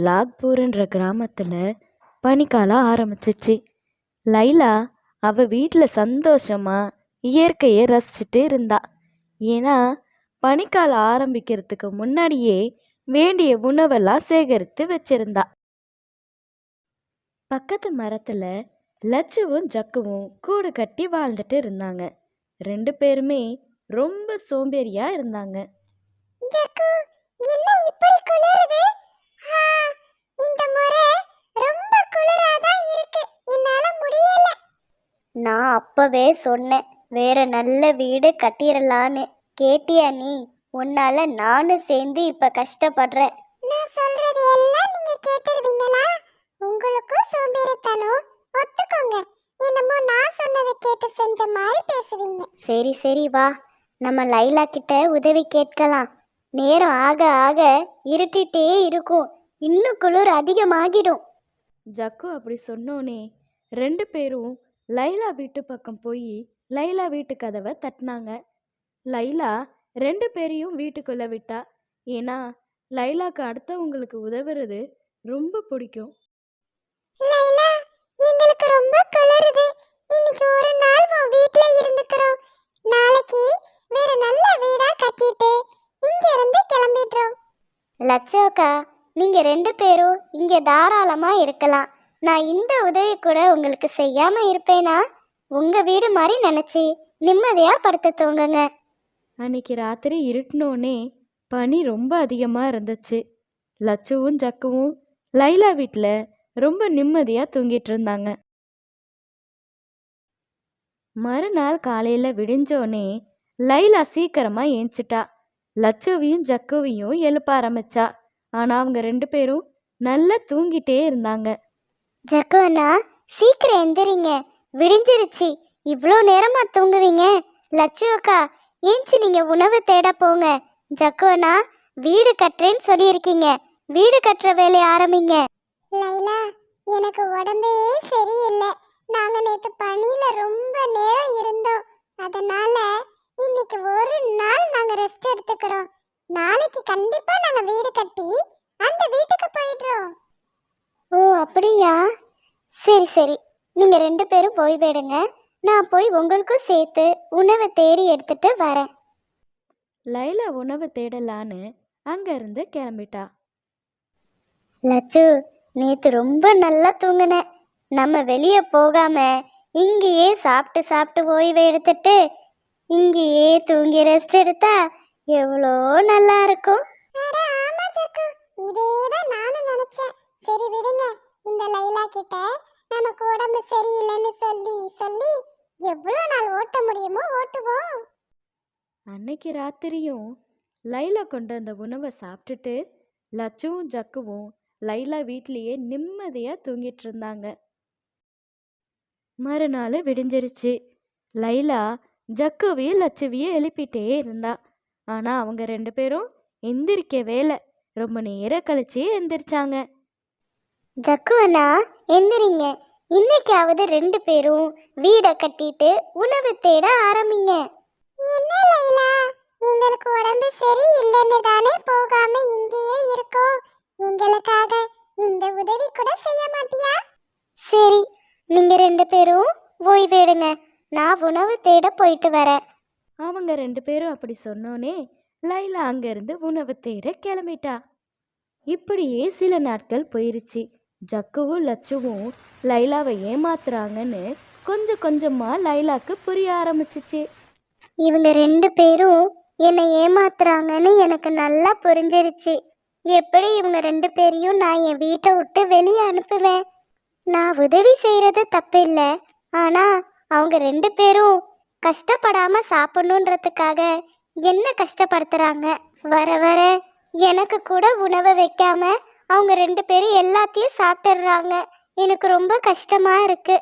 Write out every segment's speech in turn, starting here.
லாக்பூர்ன்ற கிராமத்தில் பனிக்காலம் ஆரம்பிச்சிச்சு. லைலா அவள் வீட்டில் சந்தோஷமா இயற்கையை ரசிச்சுட்டு இருந்தா. ஏன்னா பனிக்காலம் ஆரம்பிக்கிறதுக்கு முன்னாடியே வேண்டிய உணவெல்லாம் சேகரித்து வச்சிருந்தா. பக்கத்து மரத்தில் லட்சுவும் ஜக்குவும் கூடு கட்டி வாழ்ந்துட்டு இருந்தாங்க. 2 பேருமே ரொம்ப சோம்பேறியா இருந்தாங்க. ஜக்கு, என்ன இப்படி குளிருது? இந்த முறை ரொம்ப குளிராதான் இருக்கு. என்னால முடியல. நான் அப்பவே சொன்னேன், வேற நல்ல வீடு கட்டிடலான்னு. கேட்டியா நீ? உன்னால நானும் சேர்ந்து இப்ப கஷ்டப்படுறேன். நான் சொல்றது எல்லாம் நீங்க கேட்டுருவீங்களா? உங்களுக்கும் சோம்பேறித்தனம். ஒத்துக்கோங்க. என்னமோ நான் சொன்னதை கேட்டு செஞ்ச மாதிரி பேசுவீங்க. சரி சரி, வா, நம்ம லைலா கிட்ட உதவி கேட்கலாம். நேரம் ஆக ஆக இருட்டிட்டே இருக்கும், இன்னும் குளிர் அதிகமாகிடும். ஜக்கு அப்படி சொன்னோனே 2 பேரும் லைலா வீட்டு பக்கம் போய் லைலா வீட்டு கதவை தட்டினாங்க. லைலா 2 பேரையும் வீட்டுக்குள்ள விட்டா. ஏன்னா லைலாக்கு அடுத்தவங்களுக்கு உதவுறது ரொம்ப பிடிக்கும். லைலா, எங்களுக்கு ரொம்ப குளிருது. இன்னைக்கு ஒரு நாள் உன் வீட்ல இருந்துக்கிறோம். நாளைக்கு வேற நல்ல வீடா கட்டிட்டு இங்க இருந்து கிளம்பிடுறோம். லட்சோக்கா, நீங்க 2 பேரும் இங்க தாராளமா இருக்கலாம். நான் இந்த உதவி கூட உங்களுக்கு செய்யாம இருப்பேனா? உங்க வீடு மாதிரி நினைச்சு நிம்மதியா படுத்து தூங்குங்க. அன்னைக்கு ராத்திரி இருட்டினோடனே பனி ரொம்ப அதிகமாக இருந்துச்சு. லட்சுவும் ஜக்குவும் லைலா வீட்டில் ரொம்ப நிம்மதியாக தூங்கிட்டு இருந்தாங்க. மறுநாள் காலையில் விடிஞ்சோடனே லைலா சீக்கிரமாக ஏஞ்சிட்டா. லட்சுவையும் ஜக்குவையும் எழுப்ப ஆரம்பிச்சா. ஆனால் அவங்க 2 பேரும் நல்லா தூங்கிட்டே இருந்தாங்க. ஜக்கு அண்ணா, சீக்கிரம் எந்திரிங்க, விடிஞ்சிருச்சு. இவ்வளோ நேரமா தூங்குவீங்க? லட்சு அக்கா, ஏஞ்சி நீங்க உணவு தேட போங்க. ஜக்கு அண்ணா, வீடு கட்டுறேன்னு சொல்லியிருக்கீங்க, வீடு கட்டுற வேலையை ஆரம்பிங்க. லைலா, எனக்கு உடம்பே சரியில்லை. நாங்க நேத்து பனியில ரொம்ப நேரம் இருந்தோம். அதனால இன்னைக்கு ஒரு நாள் நாங்க ரெஸ்ட் எடுத்துக்கிறோம். நாளைக்கு கண்டிப்பா நாங்க வீடு கட்டி அந்த வீட்டுக்கு போயிடுறோம். ஓ அப்படியா? சரி சரி, நீங்க 2 பேரும் போய் விடுங்க. நான் போய் உங்களுக்கும் சேர்த்து உணவை தேடி எடுத்துட்டு வரேன். லைலா உணவு தேடலான்னு அங்கேருந்து கிளம்பிட்டா. லட்சு, நேத்து ரொம்ப நல்லா தூங்குன. நம்ம வெளியே போகாம இங்கேயே சாப்பிட்டு சாப்பிட்டு ஓய்வு எடுத்துட்டு இங்கேயே தூங்கி ரெஸ்ட் எடுத்தா எவ்வளோ நல்லா இருக்கும். இதேதான் நானும் நினைச்சேன். சரி விடுங்க, இந்த லைலா கிட்ட நமக்கு உடம்பு சரியில்லைன்னு சொல்லி சொல்லி எவ்வளோ நாள் ஓட்ட முடியுமோ ஓட்டுவோம். அன்னைக்கு ராத்திரியும் லைலா கொண்டு அந்த உணவை சாப்பிட்டுட்டு லட்சுவும் ஜக்குவும் லைலா வீட்லேயே நிம்மதியாக தூங்கிட்டு இருந்தாங்க. மறுநாள் விடிஞ்சிருச்சு. லைலா ஜக்குவையும் லட்சுவையும் எழுப்பிட்டே இருந்தா. ஆனால் அவங்க 2 பேரும் எந்திரிக்கவே இல்லை. ரொம்ப நேரம் கழிச்சு எந்திரிச்சாங்க. ஜக்கு அண்ணா, எந்திரிங்க. இன்னைக்காவது 2 பேரும் வீடை கட்டிட்டு உணவு தேட ஆரம்பிங்க. என்ன லைலா, எங்களுக்கு உடம்பு சரி இல்லைன்னு தானே போகாம இங்கேயே இருக்கோம். எங்களுக்காக இந்த உதவி கூட செய்ய மாட்டியா? சரி, நீங்க 2 பேரும் ஓய்வெடுங்க, நான் உணவு தேட போயிட்டு வரேன். அவங்க 2 பேரும் அப்படி சொன்னோனே லைலா அங்கேருந்து உணவு தேட கிளம்பிட்டா. இப்படியே சில நாட்கள் போயிருச்சு. ஜக்குவும் லட்சுவும் லைலாவை ஏமாத்துறாங்கன்னு கொஞ்சம் கொஞ்சமாக லைலாக்கு புரிய ஆரம்பிச்சிச்சு. இவங்க 2 பேரும் என்னை ஏமாத்துறாங்கன்னு எனக்கு நல்லா புரிஞ்சிருச்சு. எப்படி இவங்க 2 பேரையும் நான் என் வீட்டை விட்டு வெளியே அனுப்புவேன்? நான் உதவி செய்கிறது தப்பு இல்லை, ஆனால் அவங்க 2 பேரும் கஷ்டப்படாம சாப்பிடணுன்றதுக்காக என்ன கஷ்டப்படுத்துறாங்க. வர வர எனக்கு கூட உணவை வைக்காம அவங்க 2 பேரும் எல்லாத்தையும் சாப்பிட்டுடுறாங்க. எனக்கு ரொம்ப கஷ்டமா இருக்கு.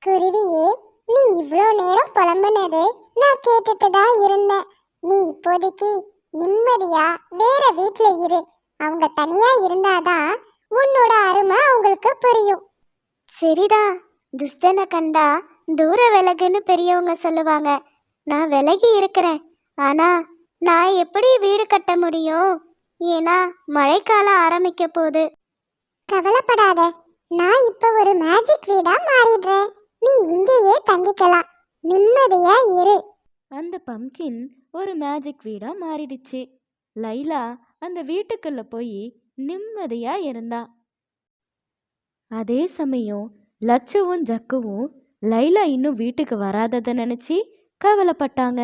குருவியே, நீ இவ்வளோ நேரம் புலம்புனது நான் கேட்டுட்டு தான் இருந்தேன். நீ இப்போதைக்கு நிம்மதியா வேற வீட்டில் இரு. அவங்க தனியா இருந்தாதான் உன்னோட அருமை அவங்களுக்கு புரியும். சரிதா, துஷ்டனை கண்டா தூர விலகுன்னு பெரியவங்க சொல்லுவாங்க. நான் விலகி இருக்கிறேன். ஆனா நான் எப்படி வீடு கட்ட முடியும்? ஏன்னா மழைக்காலம் ஆரம்பிக்க போகுது. கவலைப்படாத, நான் இப்ப ஒரு மேஜிக் வீடா மாறிடுறேன். நீ இங்கேயே தங்கிக்கலாம், நிம்மதியா இரு. அந்த பம்கின் ஒரு மேஜிக் வீடா மாறிடுச்சு. லைலா அந்த வீட்டுக்குள்ள போய் நிம்மதியா இருந்தா. அதே சமயம் லட்சுவும் ஜக்குவும் லைலா இன்னும் வீட்டுக்கு வராததை நினைச்சு கவலைப்பட்டாங்க.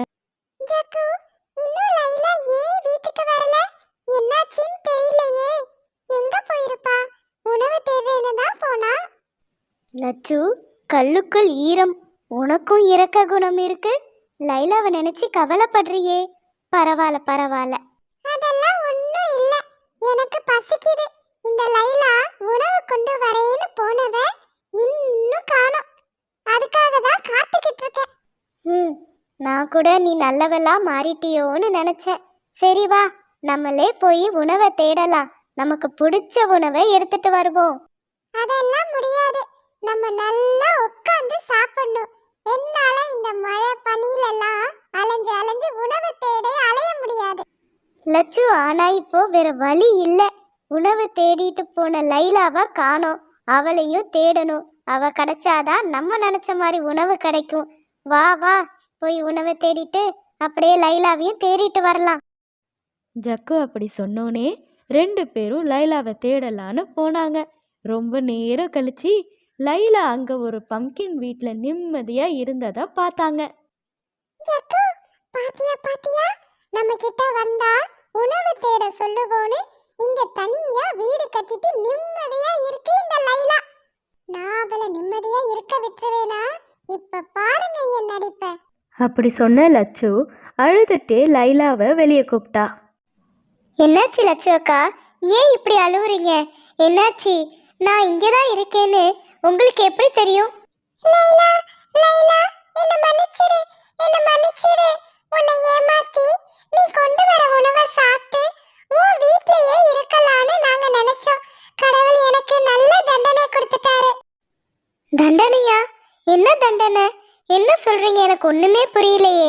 ஜக்கு, இன்னும் லைலா ஏன் வீட்டுக்கு வரல? என்னாச்சுன்னு தெரியலையே. எங்க போயிருப்பா? உணவு தேடுறேன்னு தான் போனா. லட்சு, கல்லுக்குள் ஈரம். உனக்கும் இரக்க குணம் இருக்கு. லைலாவை நினைச்சு கவலைப்படுறியே. பரவாயில்ல பரவாயில்ல. அதெல்லாம் ஒன்றும் இல்லை, எனக்கு பசிக்குது. இந்த லைலா உணவு கொண்டு வரேன்னு போனவ இன்னும் காணோம். அதுக்காக தான் காத்துக்கிட்டு இருக்கேன். நான் கூட நீ நல்லவெல்லா மாறிட்டியோன்னு நினைச்சேன். சரி வா, நம்மளே போய் உணவை தேடலாம். நமக்கு பிடிச்ச உணவை எடுத்துட்டு வருவோம். அதெல்லாம் முடியாது, நம்ம நல்லா உட்காந்து சாப்பிடணும். என்னால இந்த மழை பனியிலெல்லாம் அலைஞ்சு அலைஞ்சு உணவு தேட அலைய முடியாது. லட்சு, ஆனா இப்போ வேற வழி இல்லை. உணவு தேடிட்டு போன லைலாவை காணோம். அவளையும் தேடணும். அவ கிடைச்சாதான் நம்ம நினைச்ச மாதிரி உணவு கிடைக்கும். வா வா, போய் உணவை தேடிட்டு அப்படியே லைலாவையும் தேடிட்டு வரலாம். ஜக்கு அப்படி சொன்னோனே 2 பேரும் லைலாவை தேடலான்னு போனாங்க. ரொம்ப நேரம் கழிச்சு லைலா அங்க ஒரு பம்கின் வீட்ல நிம்மதியா இருந்ததை பார்த்தாங்க. ஜக்கு, பாத்தியா பாத்தியா, நம்ம கிட்ட வந்தா உணவு தேட சொல்லுவோன்னு இங்க தனியா வீடு கட்டிட்டு நிம்மதியா இருக்கு இந்த லைலா. நான் அவளை நிம்மதியா இருக்க விட்டுருவேனா? இப்ப பாருங்க என் நடிப்ப. அப்படி சொன்ன லட்சு அழுதுட்டே லைலாவை வெளியே கூப்பிட்டா. என்னாச்சு லட்சு அக்கா, ஏன் இப்படி அழுவுறீங்க? என்னாச்சு? நான் இங்கே தான் இருக்கேன்னு உங்களுக்கு எப்படி தெரியும்? லைலா, லைலா, என்ன மன்னிச்சிடு, என்ன மன்னிச்சிடு. உன்னை ஏமாத்தி நீ கொண்டு வர உணவை சாப்பிட்டு உன் வீட்லயே இருக்கலாம்னு நாங்க நினைச்சோம். கடவுள் எனக்கு நல்ல தண்டனை கொடுத்துட்டாரு. தண்டனையா? என்ன தண்டனை? என்ன சொல்றீங்க? எனக்கு ஒண்ணுமே புரியலையே.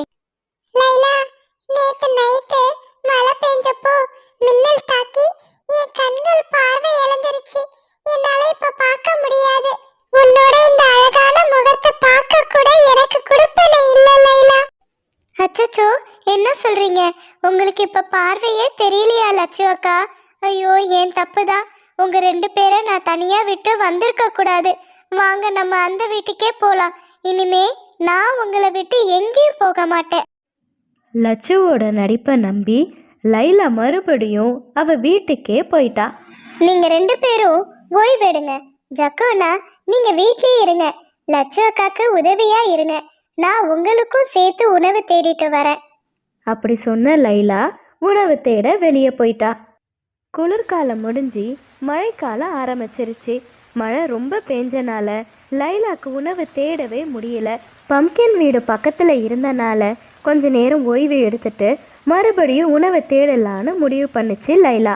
லைலா, நேத்து நைட்டு மழை பெஞ்சப்போ மின்னல் தாக்கி என் கண்கள் பார்வை இழந்துருச்சு. என்னால இப்ப பார்க்க முடியாது. உன்னோட இந்த அழகான முகத்தை பார்க்க கூட எனக்கு கொடுப்பனை இல்ல லைலா. அச்சச்சோ, என்ன சொல்றீங்க? உங்களுக்கு இப்ப பார்வையே தெரியலையா லட்சு அக்கா? ஐயோ, ஏன் தப்புதான். உங்க 2 பேரை நான் தனியா விட்டு வந்திருக்க கூடாது. வாங்க, நம்ம அந்த வீட்டுக்கே போலாம். இனிமே நான் உங்களை விட்டு எங்கேயும் போக மாட்டேன். லட்சுவோட நடிப்பை நம்பி லைலா மறுபடியும் அவ வீட்டுக்கே போயிட்டா. நீங்க 2 பேரும் ஓய்வெடுங்க. ஜக்குனா, நீங்க வீட்லயே இருங்க. லட்சு அக்காக்கு உதவியா இருங்க. நான் உங்களுக்கும் சேர்த்து உணவு தேடிட்டு வரேன். அப்படி சொன்ன லைலா உணவு தேட வெளியே போயிட்டா. குளிர்காலம் முடிஞ்சு மழைக்காலம் ஆரம்பிச்சிருச்சு. மழை ரொம்ப பெஞ்சனால லைலாக்கு உணவு தேடவே முடியல. பம்கின் வீடு பக்கத்தில் இருந்தனால கொஞ்ச நேரம் ஓய்வு எடுத்துட்டு மறுபடியும் உணவை தேடலான்னு முடிவு பண்ணுச்சு லைலா.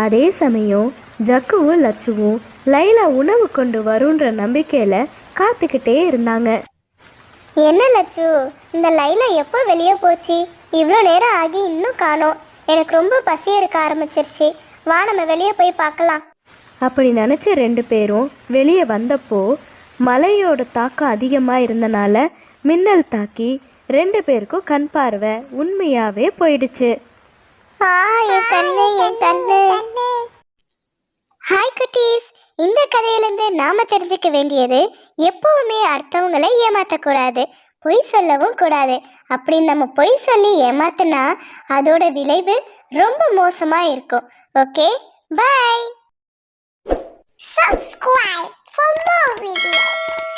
அதே சமயம் ஜக்குவும் லட்சுவும் லைலா உணவு கொண்டு வருன்ற நம்பிக்கையில காத்துக்கிட்டே இருந்தாங்க. என்ன லட்சு, இந்த லைலா எப்போ வெளியே போச்சு? இவ்வளோ நேரம் ஆகி இன்னும் காணோம். எனக்கு ரொம்ப பசி எடுக்க ஆரம்பிச்சிருச்சு. வா, நம்ம வெளியே போய் பார்க்கலாம். அப்படி நினச்ச 2 பேரும் வெளியே வந்தப்போ மழையோட தாக்கம் அதிகமாக இருந்தனால மின்னல் தாக்கி 2 பேருக்கும் கண் பார்வை உண்மையாகவே போயிடுச்சு. என் கண்ணு, என் கண்ணு. ஹாய் குட்டீஸ், இந்த கதையிலேருந்து நாம தெரிஞ்சுக்க வேண்டியது, எப்பவுமே அடுத்தவங்களை ஏமாற்றக்கூடாது, பொய் சொல்லவும் கூடாது. அப்படி நம்ம பொய் சொல்லி ஏமாத்தினா அதோட விளைவு ரொம்ப மோசமாக இருக்கும். Okay, bye. Subscribe for more videos.